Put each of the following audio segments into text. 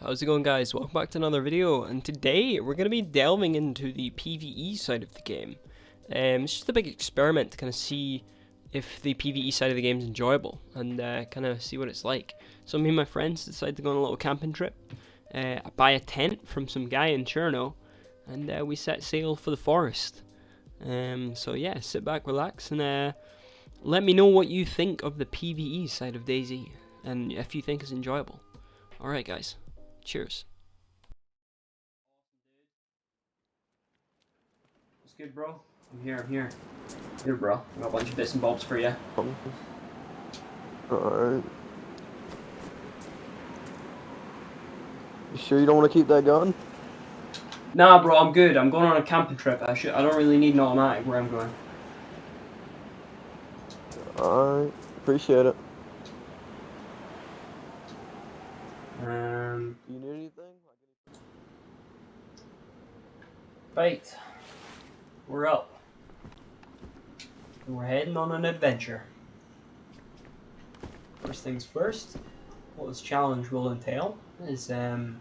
How's it going, guys? Welcome back to another video, and today we're going to be delving into the PvE side of the game. It's just a big experiment to kind of see if the PvE side of the game is enjoyable and kind of see what it's like. So me and my friends decided to go on a little camping trip, buy a tent from some guy in Cherno, and we set sail for the forest. So yeah, sit back, relax, and let me know what you think of the PvE side of DayZ, and if you think it's enjoyable. Alright guys, cheers. What's good, bro? I'm here. Here, bro. I got a bunch of bits and bobs for you. Alright. You sure you don't want to keep that gun? Nah, bro, I'm good. I'm going on a camping trip. I don't really need an automatic where I'm going. Alright. Appreciate it. Do you need anything? Right. We're up. And we're heading on an adventure. First things first, what this challenge will entail is no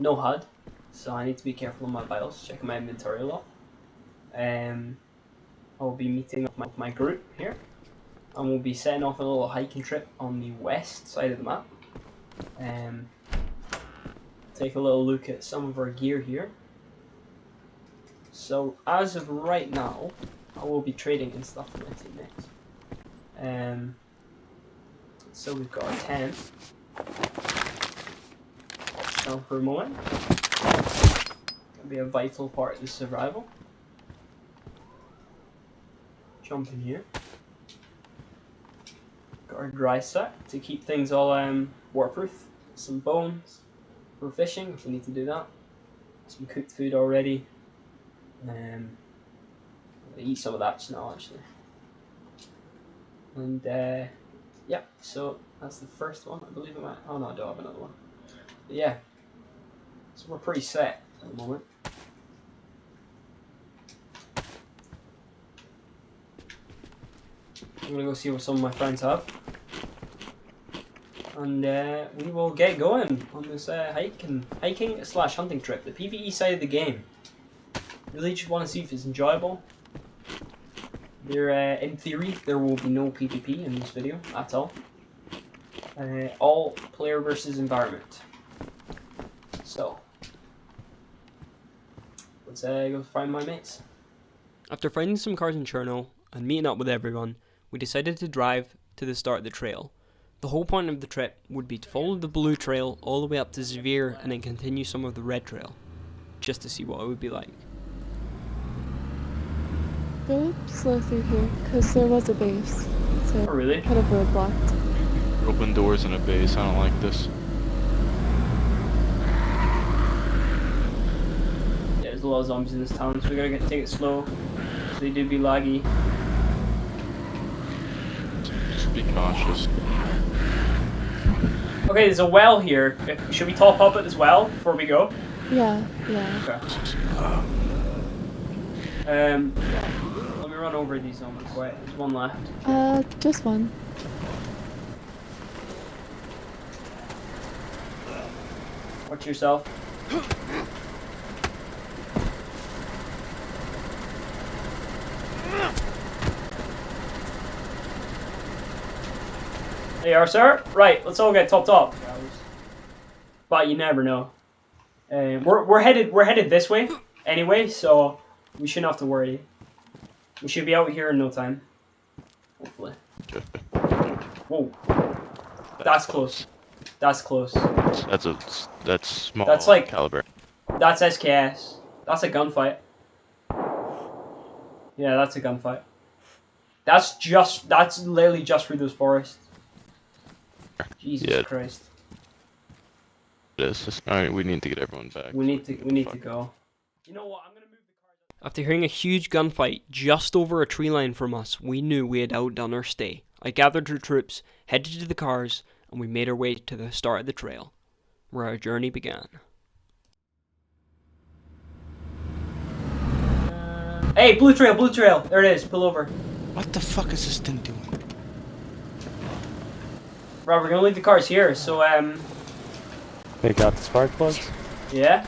HUD, so I need to be careful on my vitals, checking my inventory a lot. I'll be meeting up with my group here, and we'll be setting off a little hiking trip on the west side of the map. Take a little look at some of our gear here. So as of right now, I will be trading in stuff with my teammates. So we've got a tent. Down for a moment. Gonna be a vital part of the survival. Jump in here. Got our dry set to keep things all waterproof. Some bones for fishing if we need to do that. Some cooked food already. I'm gonna eat some of that just now actually. And yeah, so that's the first one. I believe it might. Oh no, I don't have another one. But yeah, so we're pretty set at the moment. I'm gonna go see what some of my friends have, and we will get going on this hiking/hunting trip, the PvE side of the game. Really just want to see if it's enjoyable. In theory, there will be no PvP in this video at all. All player versus environment. So, let's go find my mates. After finding some cars in Cherno and meeting up with everyone, we decided to drive to the start of the trail. The whole point of the trip would be to follow the blue trail all the way up to Zavir and then continue some of the red trail, just to see what it would be like. Go slow through here, because there was a base. So oh really? Kind of roadblocked. Open doors in a base, I don't like this. Yeah, there's a lot of zombies in this town, so we gotta take it slow. So they do be laggy. Just be cautious. Okay, there's a well here. Should we top up at this well before we go? Yeah. Okay. Let me run over these zombies. Wait, there's one left. Just one. Watch yourself. There you are, sir. Right, let's all get topped up. But you never know. We're headed this way anyway, so we shouldn't have to worry. We should be out here in no time. Hopefully. Whoa. That's close. That's close. That's small. That's like caliber. That's SKS. That's a gunfight. Yeah, that's a gunfight. That's literally just through those forests. Jesus Christ. It is. Alright, we need to get everyone back. We need to go. You know what? I'm gonna move the cars up. After hearing a huge gunfight just over a tree line from us, we knew we had outdone our stay. I gathered our troops, headed to the cars, and we made our way to the start of the trail, where our journey began. Hey, blue trail! There it is. Pull over. What the fuck is this thing doing? Right, we're gonna leave the cars here, so They got the spark plugs. Yeah.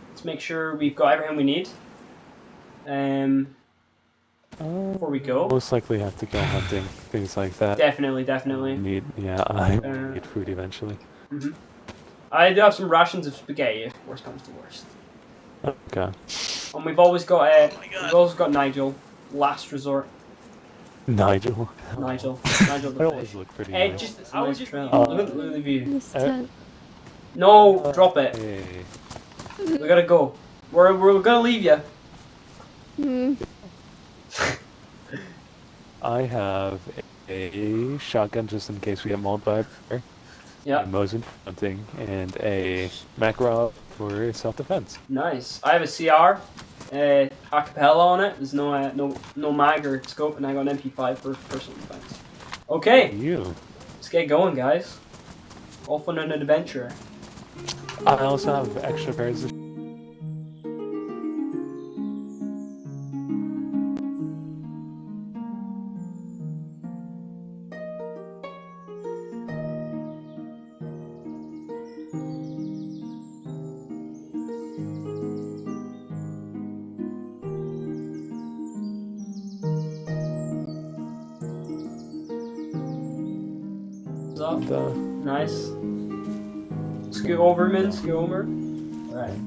Let's make sure we've got everything we need. Before we go. Most likely have to go hunting, things like that. Definitely. I need food eventually. I do have some rations of spaghetti if worst comes to worst. Okay. And we've always got Nigel, last resort. Nigel. Nigel I the always fish. look pretty Hey, nice. I would just look at the view. This tent. No, drop it. Hey. We gotta go. We're gonna leave you. Hmm. I have a shotgun just in case we get mauled by a bear. Yeah. A Mosin hunting and a macro for self-defense. Nice. I have a CR, acapella on it. There's no mag or scope, and I got an MP5 for personal defense. Okay, You. let's get going, guys. Off on an adventure. I also have extra pairs of Up. Nice. Scoot over, man. Scoot over. Alright.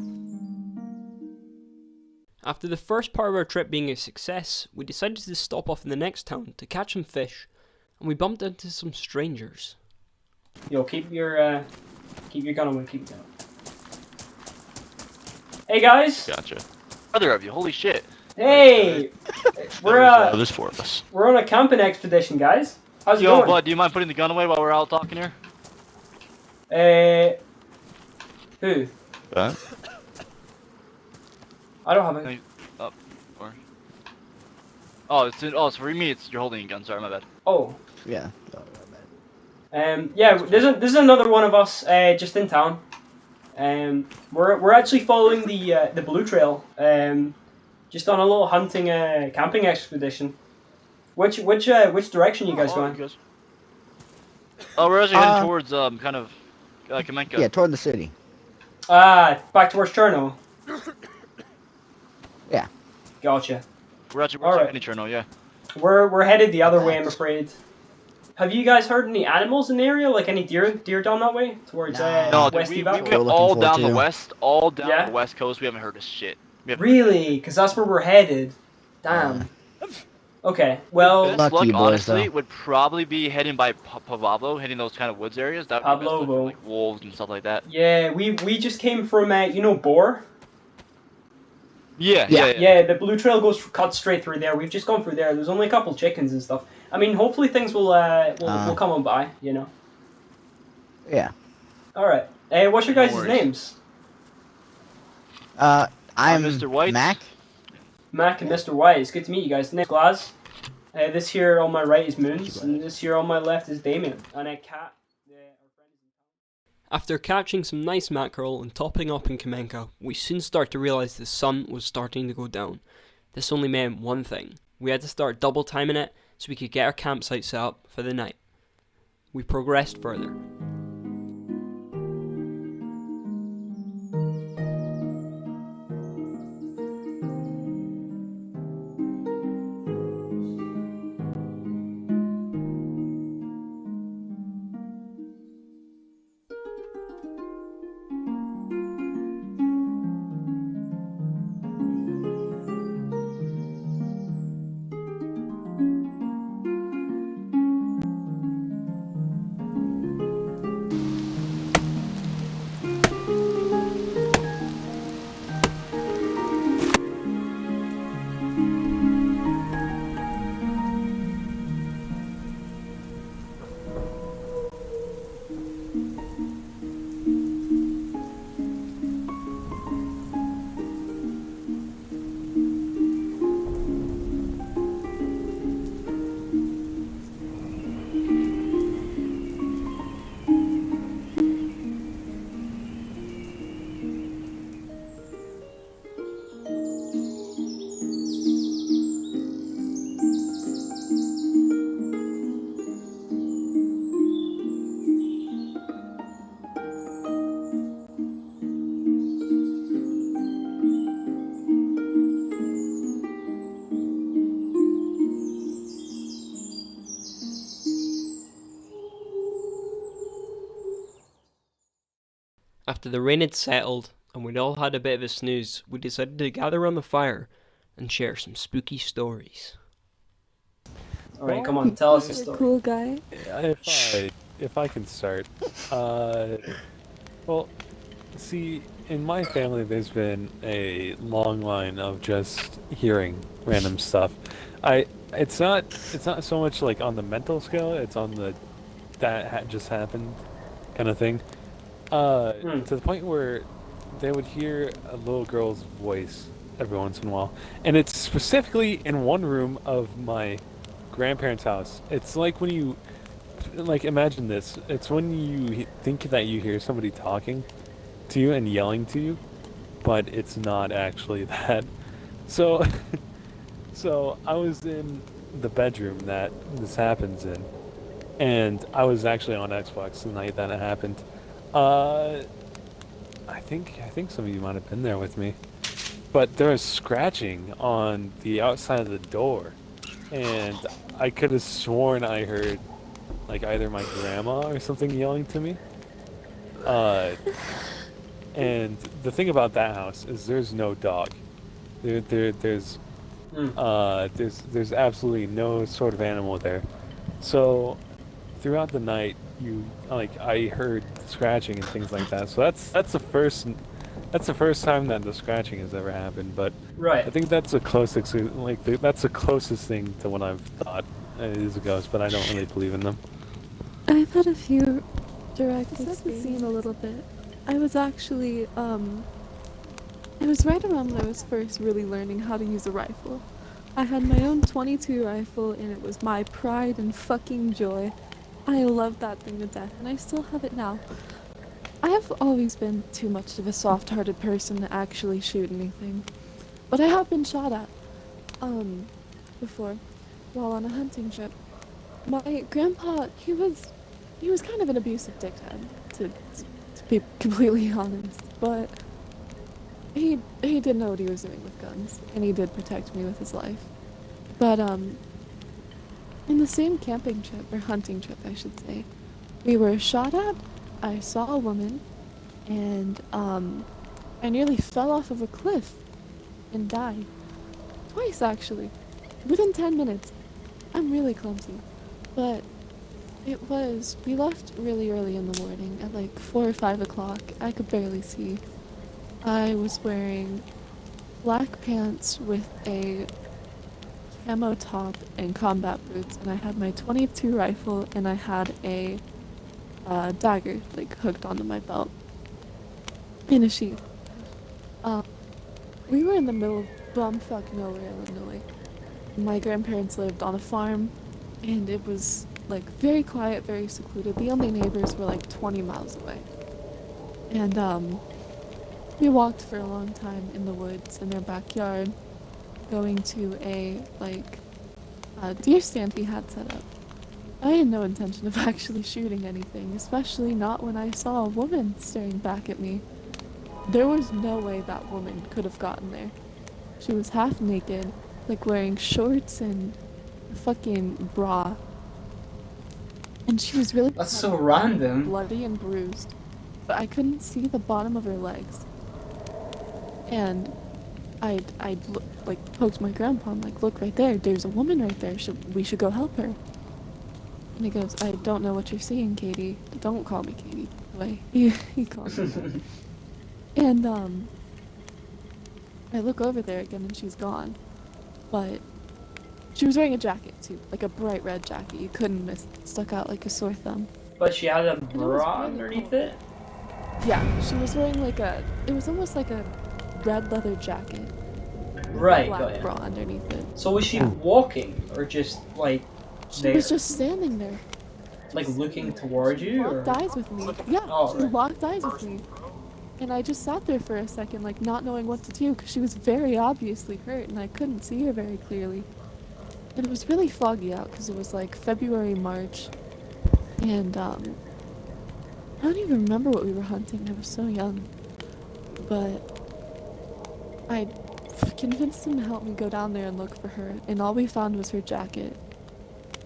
After the first part of our trip being a success, we decided to stop off in the next town to catch some fish, and we bumped into some strangers. Yo, keep your gun away. Keep your gun. Hey guys. Gotcha. Other of you, holy shit. Hey. There's 4 of us. We're on a camping expedition, guys. How's it Yo, going? bud, do you mind putting the gun away while we're out talking here? Who? What? I don't have it. Oh, so for me, you're holding a gun. Sorry, my bad. Oh. Yeah. Yeah. There's another one of us just in town. We're actually following the blue trail. Just on a little hunting camping expedition. Which direction you guys going? Oh, we're actually heading towards kind of Kamenka. Yeah, toward the city. Back towards Cherno. Yeah. Gotcha. We're actually heading Cherno, yeah. We're headed the other way, I'm afraid. Have you guys heard any animals in the area? Like any deer down that way towards No, West we Valley? went all down the to. west, the west coast. We haven't heard a shit. Really? Because that's where we're headed. Damn. Okay, well... Best Lucky luck, boys, honestly, though. would probably be heading by Pablo, hitting those kind of woods areas. That would be best luck for, like wolves and stuff like that. Yeah, we just came from, Boar? Yeah. Yeah, the blue trail cuts straight through there. We've just gone through there. There's only a couple chickens and stuff. I mean, hopefully things will come on by, you know? Yeah. Alright. What's your guys' names? I'm Mr. White. Mac. Mac and Mr. White. It's good to meet you guys. Name's Glaz. This here on my right is Moons, and this here on my left is Damien. And Cat. After catching some nice mackerel and topping up in Kamenka, we soon start to realize the sun was starting to go down. This only meant one thing. We had to start double timing it so we could get our campsite set up for the night. We progressed further. After the rain had settled and we'd all had a bit of a snooze, we decided to gather around the fire and share some spooky stories. Alright, come on, tell us a Mr. story. Cool guy. If I can start, well, see, in my family, there's been a long line of just hearing random stuff. It's not so much like on the mental scale. It's on the just happened kind of thing. To the point where they would hear a little girl's voice every once in a while, and it's specifically in one room of my grandparents' house. It's like when you, like, imagine this. It's when you think that you hear somebody talking to you and yelling to you, but it's not actually that. So, so I was in the bedroom that this happens in, and I was actually on Xbox the night that it happened. I think some of you might have been there with me, but there was scratching on the outside of the door, and I could have sworn I heard like either my grandma or something yelling to me. And the thing about that house is there's no dog. There's absolutely no sort of animal there. So throughout the night, I heard scratching and things like that. So that's the first time that the scratching has ever happened. But Right. I think that's the closest, that's the closest thing to what I've thought is a ghost. But I don't really believe in them. I've had a few direct experiences. I've seen a little bit. I was actually, it was right around when I was first really learning how to use a rifle. I had my own .22 rifle, and it was my pride and fucking joy. I loved that thing to death, and I still have it now. I have always been too much of a soft-hearted person to actually shoot anything. But I have been shot at, before, while on a hunting trip. My grandpa, he was kind of an abusive dickhead, to be completely honest, but he did know what he was doing with guns, and he did protect me with his life. But, in the same camping trip, or hunting trip, I should say, we were shot at, I saw a woman, and, I nearly fell off of a cliff and died. Twice, actually. Within 10 minutes. I'm really clumsy. But we left really early in the morning, at like 4 or 5 o'clock. I could barely see. I was wearing black pants with a camo top and combat boots, and I had my .22 rifle, and I had a dagger, like, hooked onto my belt in a sheath. We were in the middle of bumfuck nowhere, Illinois. My grandparents lived on a farm, and it was, like, very quiet, very secluded. The only neighbors were, like, 20 miles away. And, we walked for a long time in the woods in their backyard, going to a, like, deer stand we had set up. I had no intention of actually shooting anything, especially not when I saw a woman staring back at me. There was no way that woman could have gotten there. She was half naked, like wearing shorts and a fucking bra. And she was really That's so random. bloody and bruised, but I couldn't see the bottom of her legs. And I like poked my grandpa. I'm like, look right there. There's a woman right there. We should go help her. And he goes, I don't know what you're seeing, Katie. Don't call me Katie. By the way, he called me that. And I look over there again, and she's gone. But she was wearing a jacket too, like a bright red jacket. You couldn't miss it. Stuck out like a sore thumb. But she had a And it was bra really underneath cold. it? Yeah, she was wearing like it was almost like a red leather jacket. With Right, a got black ya. bra underneath it. So was she walking, or just, like, She there? was just standing there. Like, looking towards you, or? Locked eyes with me. Yeah, Oh, she right. locked eyes with me. And I just sat there for a second, like, not knowing what to do, because she was very obviously hurt, and I couldn't see her very clearly. And it was really foggy out, because it was, like, February, March. And, I don't even remember what we were hunting. I was so young. But I convinced him to help me go down there and look for her, and all we found was her jacket.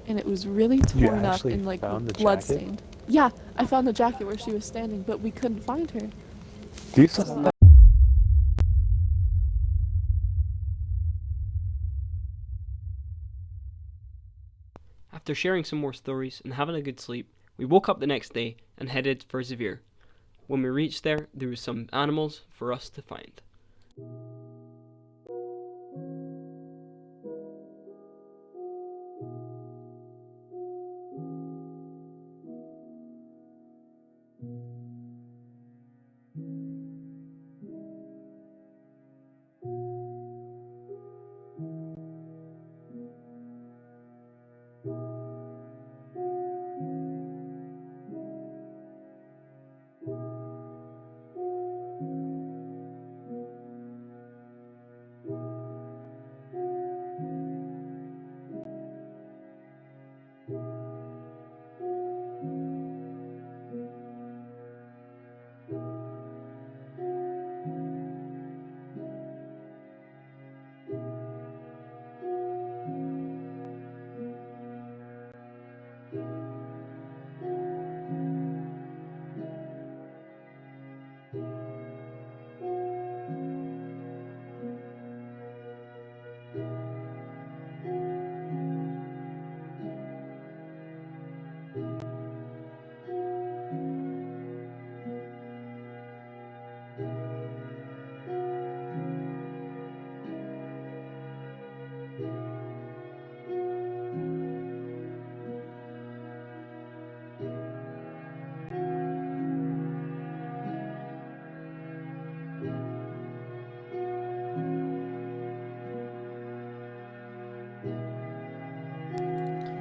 And it was really You torn up actually and, like, found the blood jacket? stained. Yeah, I found the jacket where she was standing, but we couldn't find her. Do you still After sharing some more stories and having a good sleep, we woke up the next day and headed for Zavir. When we reached there, there were some animals for us to find.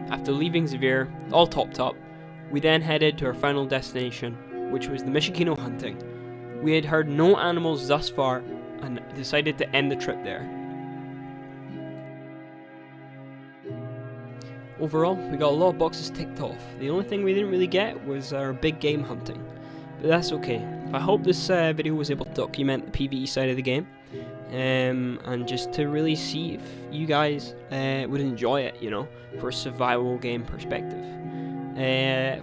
After leaving Zavir, all topped up, we then headed to our final destination, which was the Michikino hunting. We had heard no animals thus far and decided to end the trip there. Overall, we got a lot of boxes ticked off. The only thing we didn't really get was our big game hunting. But that's okay. I hope this video was able to document the PvE side of the game. And just to really see if you guys would enjoy it, you know, for a survival game perspective.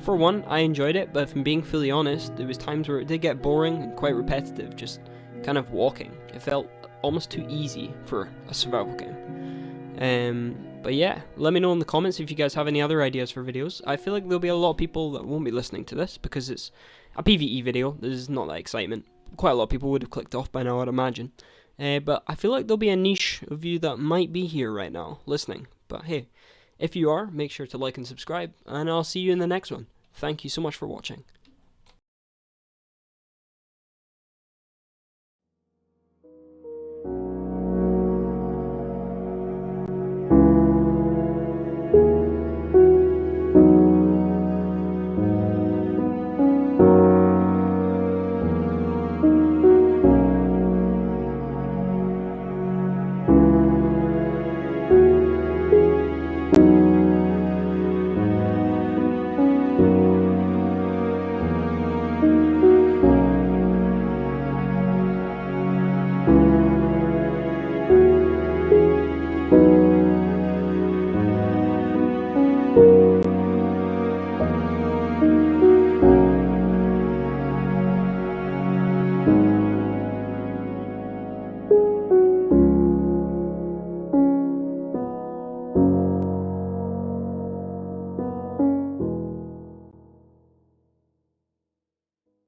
For one, I enjoyed it, but if I'm being fully honest, there was times where it did get boring and quite repetitive, just kind of walking. It felt almost too easy for a survival game. But yeah, let me know in the comments if you guys have any other ideas for videos. I feel like there'll be a lot of people that won't be listening to this because it's a PvE video. There's not that excitement. Quite a lot of people would have clicked off by now, I'd imagine. But I feel like there'll be a niche of you that might be here right now, listening. But hey, if you are, make sure to like and subscribe, and I'll see you in the next one. Thank you so much for watching.